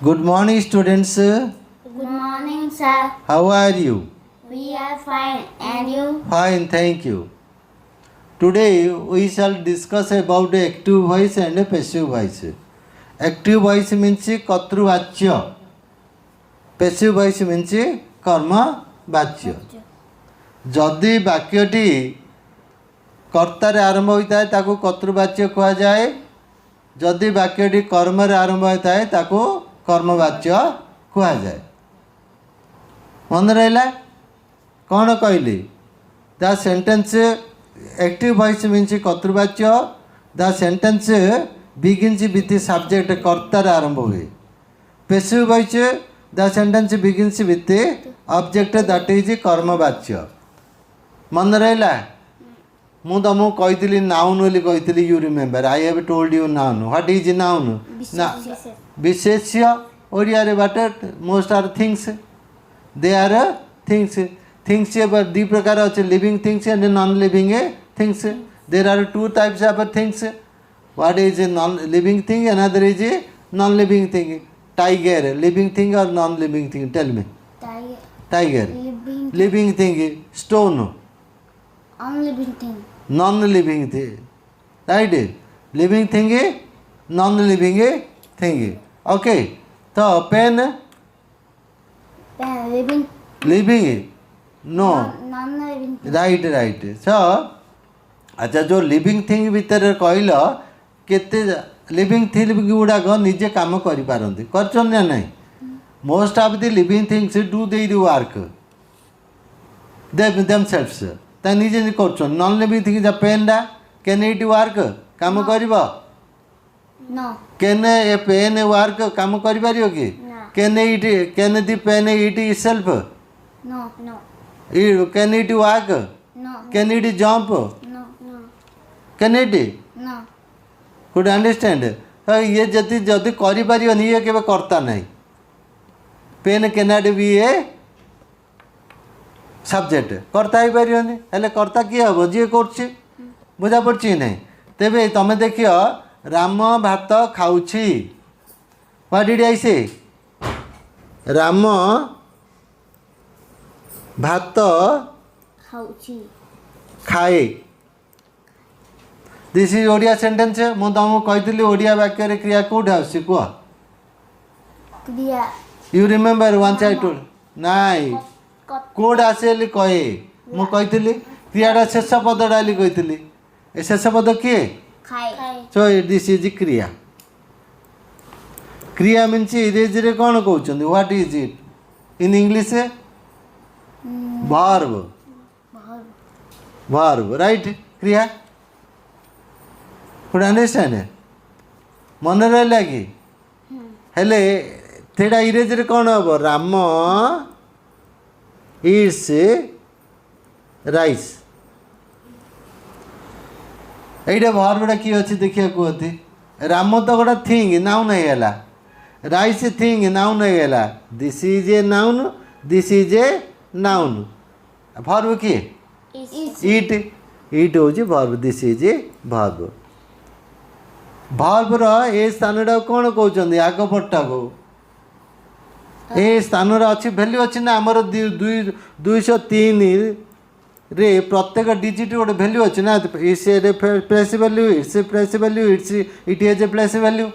Good morning, students. Good morning, sir. How are you? We are fine. And you? Fine, thank you. Today we shall discuss about the active voice and the passive voice. Active voice means कर्तृवाच्य. Passive voice means कर्मवाच्य. जदि वाक्यटी कर्तारे आरंभ होता है ताको कर्तृवाच्य कहा जाए. जदि वाक्यटी कर्मरे आरंभ होता है ताको कर्मवाच्य कहा जाए. मन रहा कौन कहली the sentence active voice means कर्तृवाच्य. The sentence begins with subject कर्तार आरंभ हुए. Passive voice the sentence begins with object that is कर्मवाच्य. मन रहा मु तुमको कही नाउन बोली कही. You remember I have told you noun. What is noun? विशेष्य ओडिया रे बाटे most are things. They are things. Things दी प्रकार अच्छे living things and non living things. There are two types of things. What is non living thing another is non living thing. Tiger living thing और non living thing? Tell me. Tiger living thing. Stone Unliving thing. Non living thing. Right. Living thing non living thing. Okay. तो pen Pen. Living. Living no. Non-living thing. Right right. So अच्छा जो living thing भितर कहल केते living thing गुड़ाक निजे कम करपारती कर ना. Most of the living things do their work themselves. ता निजे कर. नॉन लिविंग थिंग पेनटा कैन इट वर्क काम कर. No. Can a pen work काम कर कि? No. Can the pen it itself? No. No. Can it work? No. Can it jump? No. No. Can it No. Could understand. ये जदि जदि कर ये केवे कर्ता नहीं. Pen cannot be a subject. कर्ता ही पारिबनी. हेले कर्ता किए हम जी कर बुझा पड़ी नहीं. तेबे तुम देख राम भात खाऊछि. व्हाट डिड आई से? राम भात Hauchi. खाए. This is Odia sentence. मुझे तुमको कही ओडिया वाक्य क्रिया कौट आस कह. Kriya. You remember once I told नाई कोड आसे कहे. मुझे क्रियाटा शेष पदटा कही. शेष पद किए? Khai. सो दिस इज क्रिया. क्रिया मीन्स इरेज कौन कहते? What is it in English? Verb. Verb right. क्रिया गुड अंडरस्टैंड. मन रहा कि हेले थेड़ा इरेज कौन हम? Ram eats rice. এইটা ভার্বটা কি আছে দেখিয়া কুহতি. রাম তো গোটা থিং নাউন হয়ে গেলা. রাইস থিং নাউন হয়ে গেলা. This is a noun. This is a noun. Verb কি? ইট. ইট হচ্ছে verb. This is a verb. ভার্বর এ স্থানটা কোণ কৌଛନ୍ତି? আগ পটটা কো ए स्थान अच्छी भैल्यू अच्छी ना. आमर 203 रे प्रत्येक डिजिट गोटे भैल्यू अच्छी ना. It's a place value. It's a place value. It is a place value.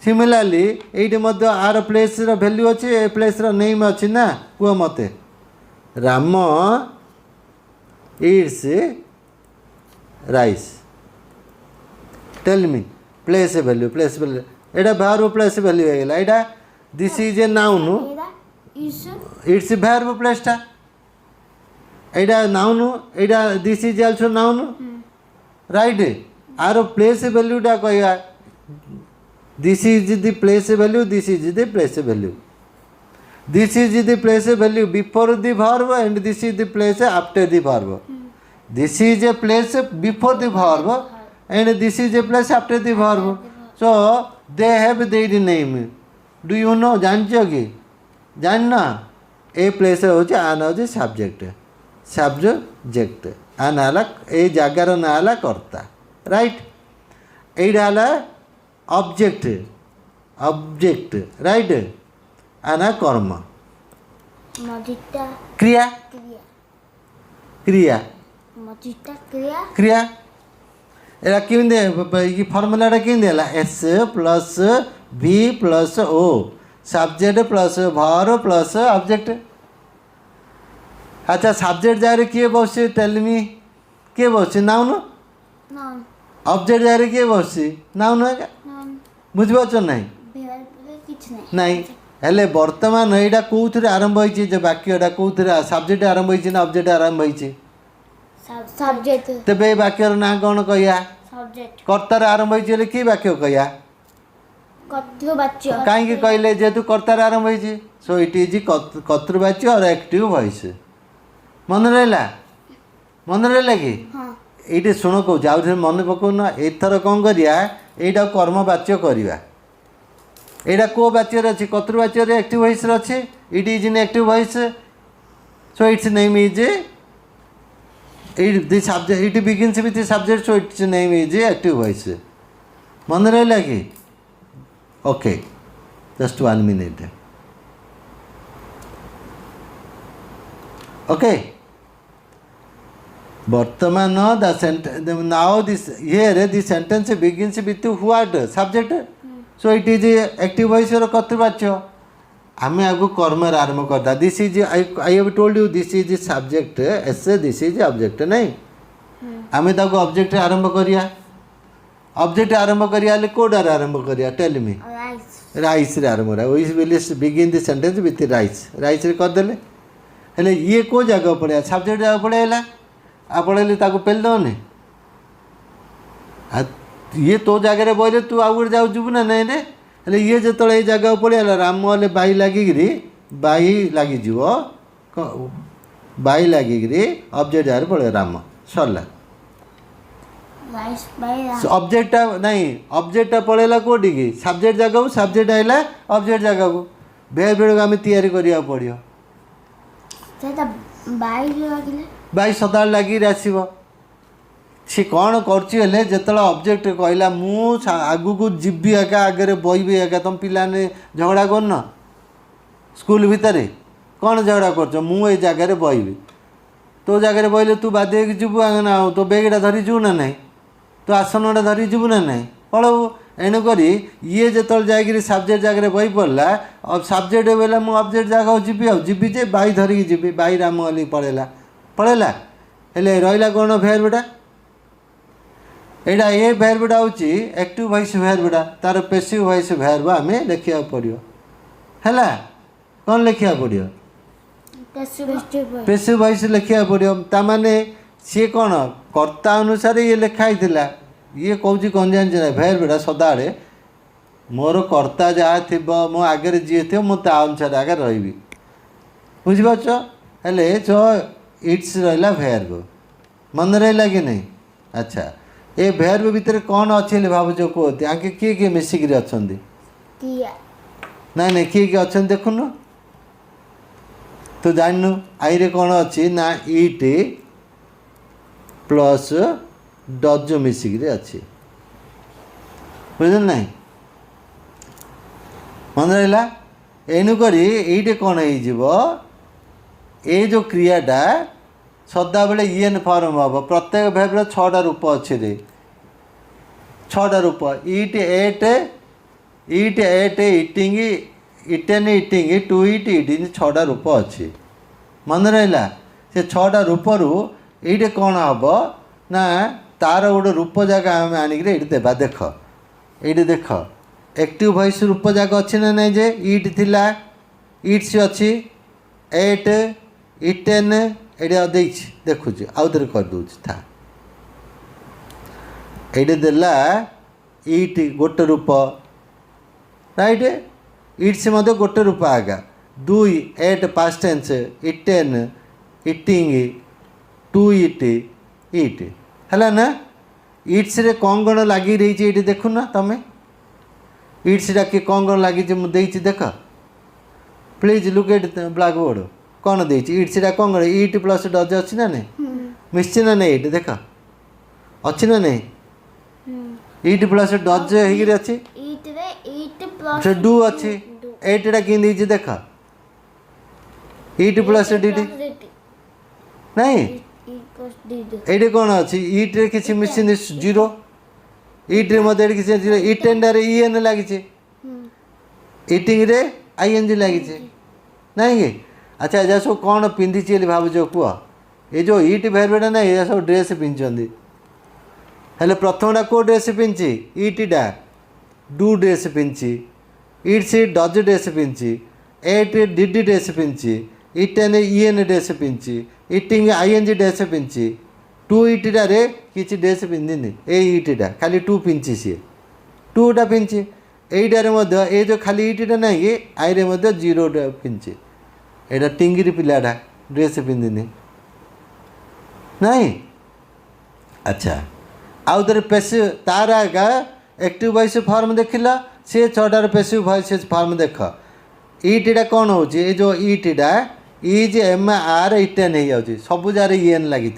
Similarly ये आर प्लेस वैल्यू अच्छी. ए प्लेस नेम अच्छी ना. कह मत Ram eats rice. Tell me place value. Place value एटा भार प्लेस वैल्यू हो गला. एटा this is a noun. It's verb प्लेसटा. एटा नाउन. एटा this is also noun. Right. आर प्लेस वैल्यूटा कहवा this is the place value. This is the place value. This is the place value before the verb and this is the place after the verb. This is a place before the verb and this is a place after the verb. So they have their name. Do you know? जान कि जान ना. A place हूँ आन हूँ subject. Subject आन है ए जगार ना कर्ता. राइट. यहीटा है ऑब्जेक्ट. ऑब्जेक्ट राइट आना कर्म मजिटा क्रिया क्रिया क्रिया मजिटा क्रिया क्रिया एरा कि फर्मुलाटा केमती है एस प्लस भी प्लस ओ सब्जेक्ट प्लस भर प्लस ऑब्जेक्ट अच्छा सब्जेक्ट जाए किए बस टेल मी किए बस नाउन नॉन ऑब्जेक्ट जाए किए बस नाउन है नॉन बुझिपार ना भेर किछ नहीं नाई हेले वर्तमान यहाँ कौन आरंभ होती वाक्यटा कौन सब्जेक्ट आरंभ होती ना ऑब्जेक्ट आरंभ होती सब्जेक्ट तेरे ये वाक्यर ना कौन कह सब्जेक्ट कर्तार आरंभ होती कि वाक्य कह कर्तृवाच्य कहीं कहले जेहेतु कर्तार आरंभ होती सो इट इज कर्तृवाच्य और एक्टिव वॉइस मन रहा कि हाँ ये शुण कौच आउ मन पकाउन एथर कौन करिया यहाँ कर्मवाच्य करवा यहाँ को वाच्य अच्छी कर्तृवाच्य एक्टिव वॉइस अच्छे it is in active voice so it's name is it the subject it begins with the subject so it's name is active voice मन रहा कि ओके जस्ट 1 मिनिट ओके वर्तमान now this here this sentence begins with what subject so it is active voice और कर्तृवाच्य आम आगु कर्म आरंभ करता this is I have told you this is subject S this is object नहीं आम ताको ऑब्जेक्ट आरंभ करिया ऑब्जेक्ट आरंभ करिया कोडार आरंभ करिया टेल मी राइस राइस रे आरंभ करा we will begin the sentence with rice rice रे कर देले हेले ये को जगह पड़े सब्जेक्ट जगह पड़ेगा आ पढ़ेली ताको पेल दौने ये तो जगह बोले तू आउ गोटे जाऊ जीवु ना नहीं रे हेले ये जो ये जगह पड़ेगा राम हेले बाई लगिकी बाई लगिज बाई लगिकी ऑब्जेक्ट जगह पड़े राम सरला राइस बाय ऑब्जेक्ट नहीं ऑब्जेक्ट पड़ेगा कौटी की सब्जेक्ट जगह को सब्जेक्ट आइला ऑब्जेक्ट जगह को भेड़ भेड़ आम तैयारी करिया पड़ियो सेटा बाय लगिले बाई सदा लगी आसब सी कौन करे जो ऑब्जेक्ट कहला मु आगु को जीवी एका आगे बहबी एका तुम पिलाने झगड़ा करन स्कूल भितर कौन झगड़ा कर मुझे जगह बहबी तो जगह बहले तू बाध्य जीवु ना तो बेगटा धरी जीवु ना नहीं तो आसनटा धरी जीवु ना नहीं पढ़ू एणुक ये जो जाकर सब्जेक्ट जगह बही पड़ा अब सब्जेक्ट बोला मुझे ऑब्जेक्ट जगह जीवी जीवी जे बाई धरिकी जीवी बाई राम वाली पड़ेला हेले रहा कौन भेरबटा यहाँ ये भेरबटा हूँ एक्टिव वॉइस भेरबटा तार पेसिव वॉइस भेरब आम लिखा पड़ो है कौन लिखा पड़ो पेसिव वॉइस लिखा पड़ो ताने सी कौन कर्ता अनुसार ये लिखाई ये कौच कौन जान भेरबटा सदाड़े मोर कर्ता जहाँ थी मो आगे जी थो मुझे अनुसार आगे रही बुझिपार हेले जो इट्स रहा भेर्ब मन रहा कि नहीं अच्छा ये भेर्ब भितर कौन अच्छे भावुच कहते आगे किए किए मिसिक अच्छा ना नहीं किए किए अच्छा देखुन तो जानू आई रे कौन अच्छी ना इट प्लस डज मिसिक अच्छी बुझल ना मन रहा एणुक ये कौन हो ये जो क्रियाटा सदा बेले ईएन फॉर्म हम प्रत्येक भेब्र 6टा रूप अच्छे रे 6टा रूप eat ate eating eaten eating to eat eat 6टा रूप अच्छे मन रहा से 6टा रूपरू ये कौन हम ना तार गोटे रूप जगह आम आणिक देवा देख ये देख एक्टिव वॉइस रूप जगह अच्छी ना नहीं जे इट थिला इट्स अच्छी एट इटेन ये देखुच आउ थे करदे था ये देला इट गोटे रूप राइट इट्स मध्य गोटे रूप आगा 2 8 past tense eaten eating to eat है ना इट्स रे कौन कौन लगी रही ये देखुन तुम इट्स कि कौन कौन लगी मुझे देख please look at black board कौन दे इट्स कौन कर इट प्लस डज अच्छी ना नहीं मिश्ची ना नहीं इट देख अच्छी ना नहीं इट प्लस डज हो अच्छी इट रे इट प्लस से डू अच्छी एटा कि देख इट प्लस डी टी नहीं इट प्लस डी डी ये कौन अच्छी इट्रे किसी मिशन जीरो इट्रे मत किसी जीरो इट एंडार इन लगी इटिंग रे आई एन जी लगी नहीं कि अच्छा एजा सब कौन पिंधि भावुच कह ये जो इट भेरबेटा ना ये सब ड्रेस पिंधि हेले प्रथमटा को ड्रेस पिंधि इटा डू ड्रेस पिंधि इट सी डज ड्रेस पिंधि एट डिड ड्रेस पिंधि इट एन इन ड्रेस पिंधि eating I N G dress पिंधि टू इटारे किसी ड्रेस पिंधिनी ए इटा खाली टू पिंधि सी टूटा पिंधि एटारे ये जो खाली इटा ना कि आई जीरो पिंधि एटा टिंगिरी पिलाटा ड्रेस पिंधिनी नहीं अच्छा आउ थे पेसिव तार आगा एक्टिव वॉइस फॉर्म देखिला सी छटार पेसिव वॉइस फॉर्म देख इटा कौन हो जो इटा इज एम आर इटेन हो जाऊँगी सब जार इन लगी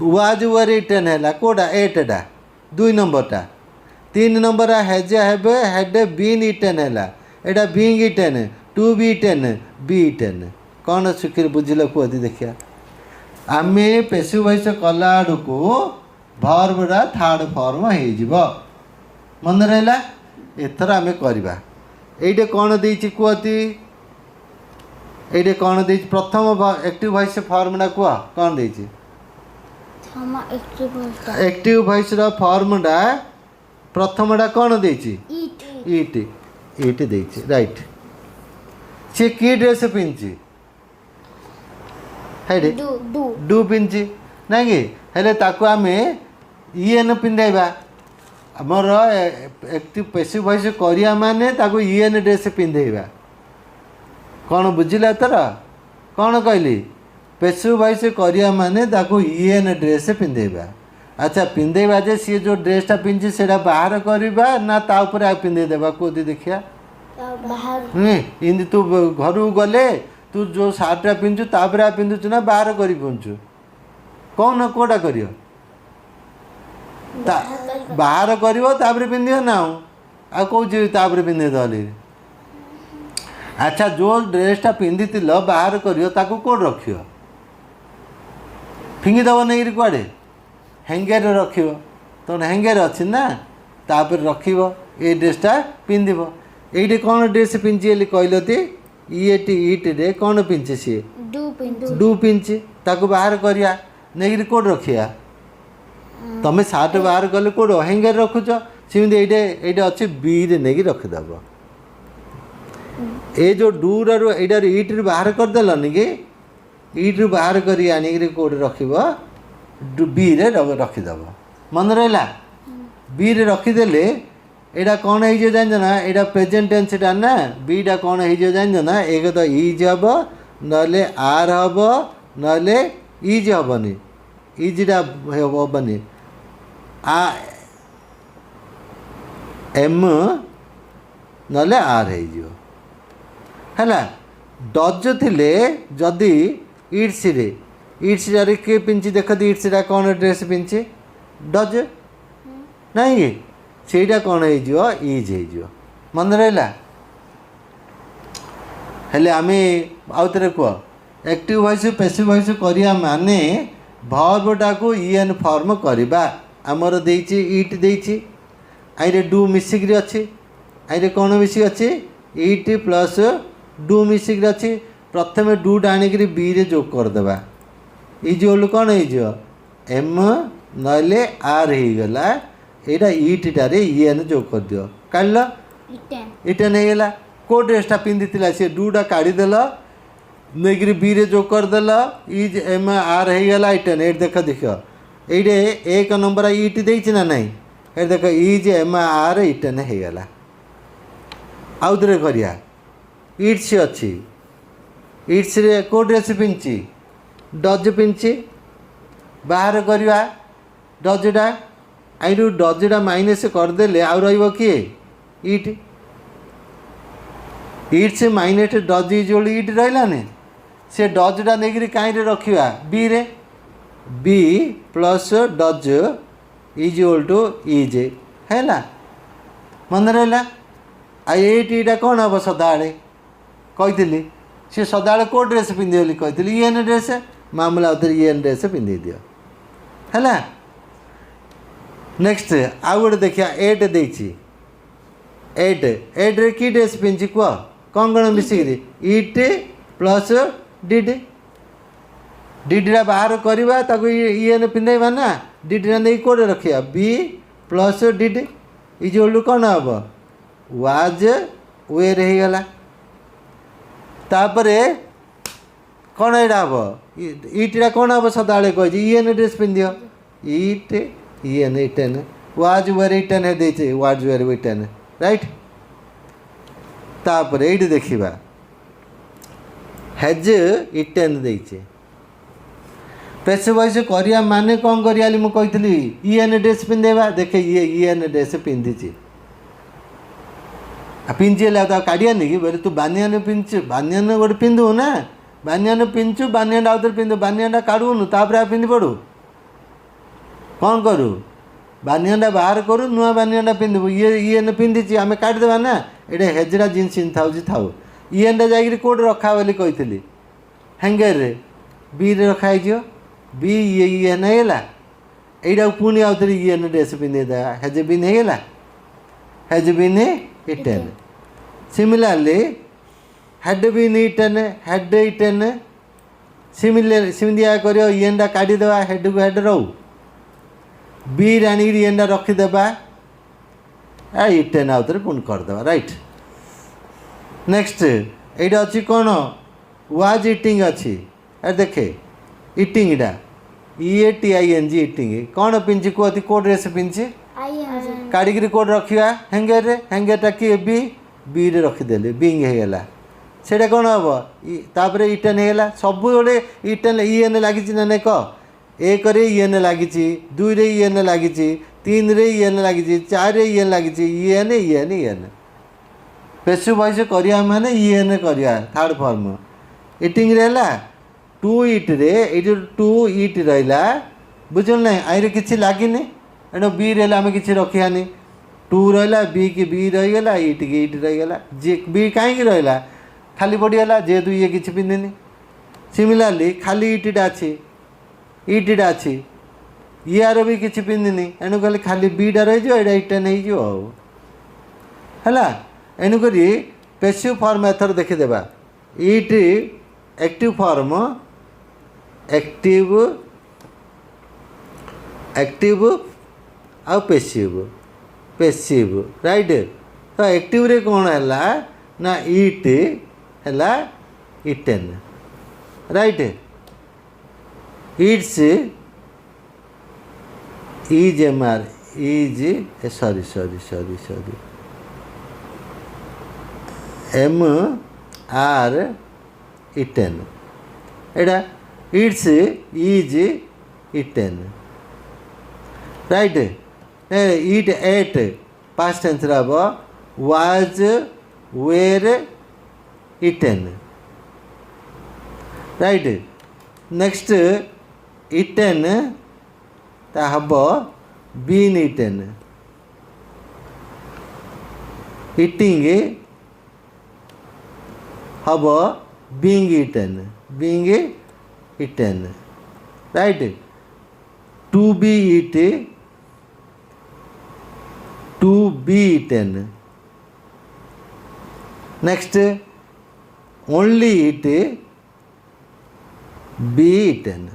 वाज वर इटेन है कौटा एटा दुई नंबरटा तीन number has have had been eaten है एटा being eaten to be eaten be eaten कौन सुखी बुझल कहती देखिया आम पेसिव वॉइस कला आड़ को भर्बटा थर्ड फॉर्म हो मन रहा एथर आम करवा ये कौन दे कहती ये कौन दे प्रथम एक्टिव वॉइस फॉर्मटा कह कौन दे एक्टिव वॉइस फॉर्मटा प्रथमटा कौन दे इट इट दे राइट सी कि ड्रेस पिंधि है डू पिंधि ना कि हेले ताकू आम इन पिंधेबा आमर एक्टिव पेसिव वॉइस करिया माने ताकू इन ड्रेस पिंधेबा कौन बुझिला तर कौन कहली पेसिव वॉइस करिया माने ताकू इन ड्रेस पिंधेबा अच्छा पिंधेबा जे सी जो ड्रेसटा पिंधि से बाहर करवा ना ता ऊपर पिंधेदेबा कोदी देखिया इन तू घर गले तू जो सार्टा पिंधु तापर आ पिंधुचु ना बाहर कर पिंधु कौन कोटा कर बाहर कर पिंध ना आ कौच पिंधे दे अच्छा जो ड्रेसटा पिंधि बाहर कर कौट रख फिंगिदब नहीं कड़े हैंगर रख तो हैंगर अच्छी ना तापर रख ये ड्रेसटा पिंधब ये कौन ड्रेस पिंधि कहलती इटी इटे कौन पिंधे सी डू पिंधि ताको बाहर करिया नहीं कौट रखिया तुम सार्ट बाहर कले कौट हैंगर रखुच सेमती ये अच्छे बी रे नहीं रखिदेव ये जो डू रू यार इट रू बाहर करदेलनि कि इट रू बाहर कर कौट रख बी रे रखिदेव मन रहा बी रे रखिदेले एटा कौन हो जान ना यहाँ प्रेजेंट टेंसटा ना बीटा कौन हो जान ना एक तो इज हम ना आर हम ना इज हेनी इजटा हेनी आ एम ना आर है डज थे जदि इट्स रे इट्स रे किए पिंधि देखते इट्स कौन ड्रेस पिंधि डज नहीं सेटा कौन हो इज हो मन रहा हेले आम आउ थे कह एक्टिव वॉइस पेसिव वॉइस करिया माने भर्बटा को इन फॉर्म करवा आमर देछि इट देछि आइरे डू मिसिक अच्छी आइरे कौन मिसिक अच्छी इट प्लस डू मिसिक अच्छी प्रथम डूटा आणिक बी रे जोग करदेबा इज बोलू कौन हो एम ना आर हो गला यहाँ इटार इन जोग कर दियो काढ़ इटेन होगा को ड्रेसटा पिंधि सी डूटा काढ़ीदेल नहीं बी रे जोग करदेल इज एम आर होगा इटेन ये देख देख ये एक नंबर इट देना ना नहीं ये देख इज एम आर इटेन होगा आउ थे करिया इट्स अच्छी इट्स रे को ड्रेस पिंधि डज पिंधि बाहर करवा डजटा आई डजटा माइनस करदे आउ रे eat eats minus does is eat रही से डजटा नहीं कहीं रखा बी रे बी प्लस डज इज टू इज है मन रहा आईटा कौन हम सदाबे कही सी सदाबे कौ ड्रेस पिंधे बोली कही ईएन ड्रेस मामला उधर ईएन ड्रेस पिंधे दियो है। नेक्स्ट आउ गोटे देखिए एट देती एट एट रे की ड्रेस पिंधि कह कौन कौन मिसिक इट प्लस डिड डिडा बाहर करवा ईएन पिंधेबा ना डिडा नहीं कौटे रखा बी प्लस डिड इज ओल्ड कौन हम वाज वेर हो गला तापर कौन यहाँ हम इटा कौन हम सदाबे कही ईएन ड्रेस पिंधि eat E N eaten was were eaten देते वाज वेर इटेन राइट। तापर ये देखा हेज इटेन देचे पैसे वॉइस करिया माने कौन करिया मुझे कही ईएन ड्रेस पिंधेबा देखे ये ईएन ड्रेस पिंधि पिंधि काढ़ियानी कि बोले तू बानियान पिंधु बानियान गोटे पिंधु ना बानियान पिंधु बानियान आउे पिंधु बानियान काढ़ुनु तापर पिंधि पड़ू कौन करूँ बानियान बाहर करूँ नुआ बानियान पिंधु ये ईएन पिंधि आम काटिदेवा ना ये हेजरा जिन्स थाऊ थाऊ ईएन जा कौट रखा बोली कही हैंगर रे बी रे रखाई बी ये ईएन है यहाँ पुणी आउ थे ईएन ड्रेस पिंधे हेज बिन है has been eaten similarly had been eaten had eaten सिमिलिया कर ईएन काढ़ीदेवा हेड को हेड रो बी आनी ईएन रखीदेबा इटेन आउ थे पुणी करदे राइट। नेक्स्ट यहाँ अच्छी कौन वाज इटिंग अच्छी अरे देखे इटिंग इटा EATING इटिंग कौन पिंधि कहती कौ ड्रेस पिंधि काढ़ी कौट रखा हैंगर रे हैंगरटा किए बी रे रखीदे बिंग होगा से कौन हम तापर इटेन होगा सब गोटे इटेन ईएन लगी ना नहीं कह एक ईएन लगी दुई रे ईएन लगी तीन रे ईएन लगी चार रे ईएन लगी ईएन ईएन ईएन पेशु वॉइस करिया माने ईएन करिया थर्ड फॉर्म इटिंग रे टू इट रे ये टू इट रहा बुझल ना आई किसी लगिनी एणु बी रे आम कि रखानी टू रहा बी की बी रहीगला इट की इट रहीगला जी बी कहीं रहा खाली पड़गला जेहेतु ये किसी पिंधिनी सिमिलरली खाली इटा अच्छी इटा अच्छी यार भी किसी पिंधिनी एणु कहले खाली बीटा रही इटेन है एणुक पेसिव फॉर्म एथर देखीदेवा इट एक्टिव फॉर्म एक्टिव एक्टिव आउ पेसिव पेसिव राइट। तो एक्टिव रे कौन है ना इट है eaten right it's is am are is sorry sorry sorry sorry am are eaten एटा it's is eaten right eat ate past tense हम was were eaten right. Next eaten ता हम बीन इटेन इटिंग हम being eaten right. To be eat to be eaten next only eat be eaten.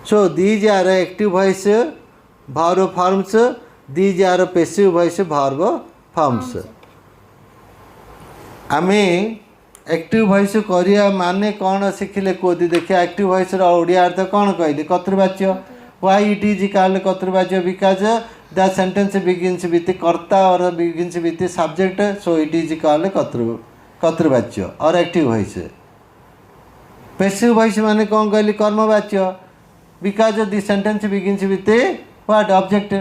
So these are active voice verb forms, these are passive voice verb forms. आमे active voice करिया माने कौन शिखिले कोदी देखिए active voice रो ओडिया अर्थ कौन कहले कर्तृवाच्य व्हाई इट इज कॉल्ड कर्तृवाच्य because the sentence begins with कर्ता और begins with subject so it is called कर्तृवाच्य और एक्टिव वॉइस। पैसिव वॉइस माने कौन कहली कर्मवाच्य because the sentence begins with what object.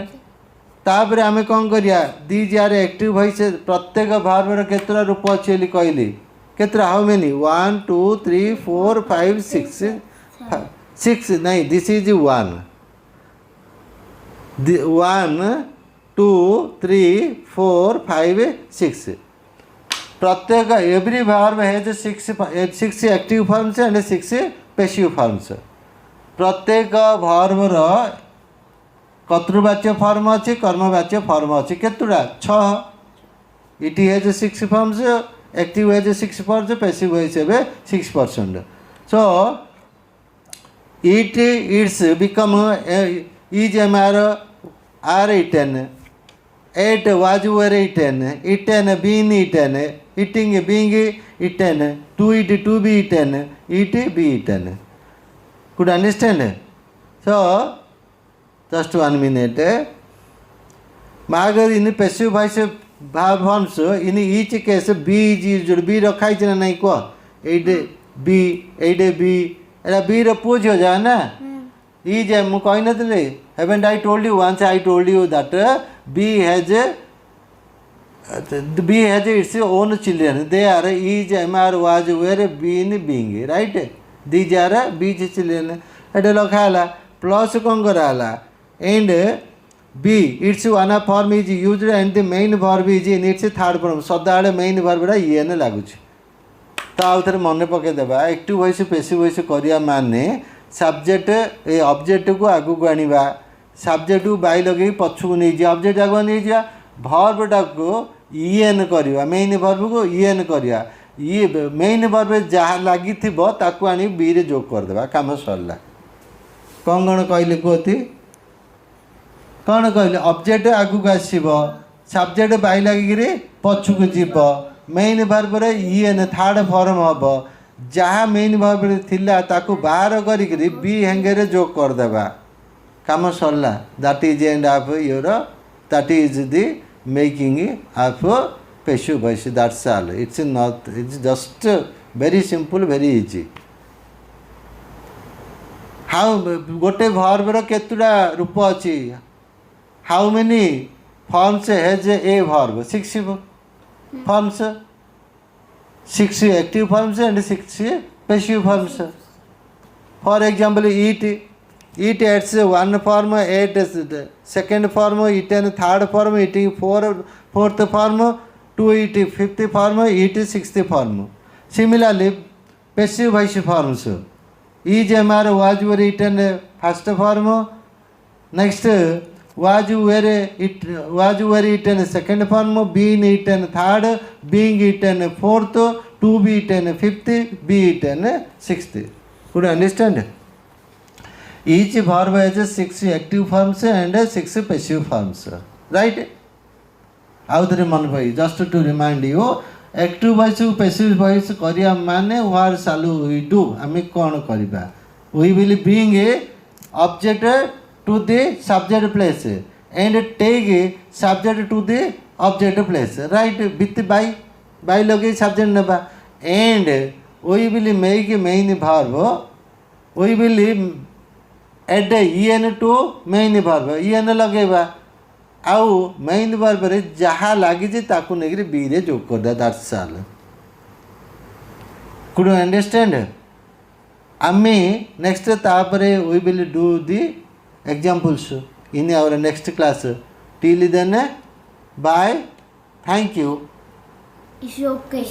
तापर आमे कौन करिया दीज आर एक्टिव वॉइस प्रत्येक भार्बर केतरा रूप अच्छी कहली केतरा हाउ मेनी 1 2 3 4 5 6 नहीं दिस इज 1 1 2 3 4 5 6 प्रत्येक every verb has 6 active forms and 6 passive forms प्रत्येक वर्बर कर्तृवाच्य फॉर्म अच्छी कर्मवाच्य फॉर्म अच्छी केतुटा 6 it has 6 forms active has 6 forms passive has 6%. So it's become is are eaten, ate was were eaten, eaten being eaten, eating being eaten, to eat to be eaten, eat be eaten. Could understand? So just 1 minute. Magar in passive voice forms in each case be is used. Be रखाई चना नहीं को एडे B era B रे पूछ हो जाए ना is मु कहि नथले haven't I told you once I told you that be has its own children they are is am are was were been being right these are be's children एडे लखाला प्लस कोन कराला and be its one form is used and the main verb is in its third form सदाळे main वर्बडा E N लागुଛି तो आउ थे मन पकईदेवा एक्टिव वॉइस पैसिव वॉइस करिया माने सब्जेक्ट ए ऑब्जेक्ट को आगू को आनिबा सब्जेक्ट को बाई लगे पछू नहीं जा ऑब्जेक्ट आगू नहीं जा वर्बटा को ईएन करवा मेन वर्ब को ईएन करवा ये मेन वर्ब जहाँ लगी ताकू आनी बी रे जोग करदेवा काम सरला कौन कौन कहले कहती कौन कहले ऑब्जेक्ट आगू को आसब सब्जेक्ट बाई लगे पछू को जीव मेन वर्ब रे ईएन थर्ड फॉर्म हम जहाँ मेन वर्ब थिला ताकू बाहर करी बी हेंगे जोग करदेवा काम सरला that is end of your that is the making of passive voice that's all it's not it's just very simple very easy how गोटे वर्ब रो केतुडा रूप अछि how many forms has a verb 6 forms 6 active forms and 6 passive forms. For example, eat adds one form, ate second form, eaten third form, eating fourth form, to eat fifth form, eat sixth form. Similarly, passive voice forms is mr was were eaten first form, next was were eaten second form, being eaten third, being eaten fourth, to be eaten fifth, be eaten sixth. Could you understand? Each verb has 6 active forms and 6 passive forms. Right? How the man bhai just to remind you active voice passive voice करिया माने what shall we do आमे कौन करिबा we will bring a object to the subject place and take subject to the object place right with by lage subject neba and we will make main verb we will add en to main verb en लगेबा आउ main verb रे जहाँ लगी जे ताकू Negri B रे जोग कर दे that's all could you understand आमे नेक्स्ट तापरे we will do the examples in our next class. Till then, bye. Thank you. It's okay.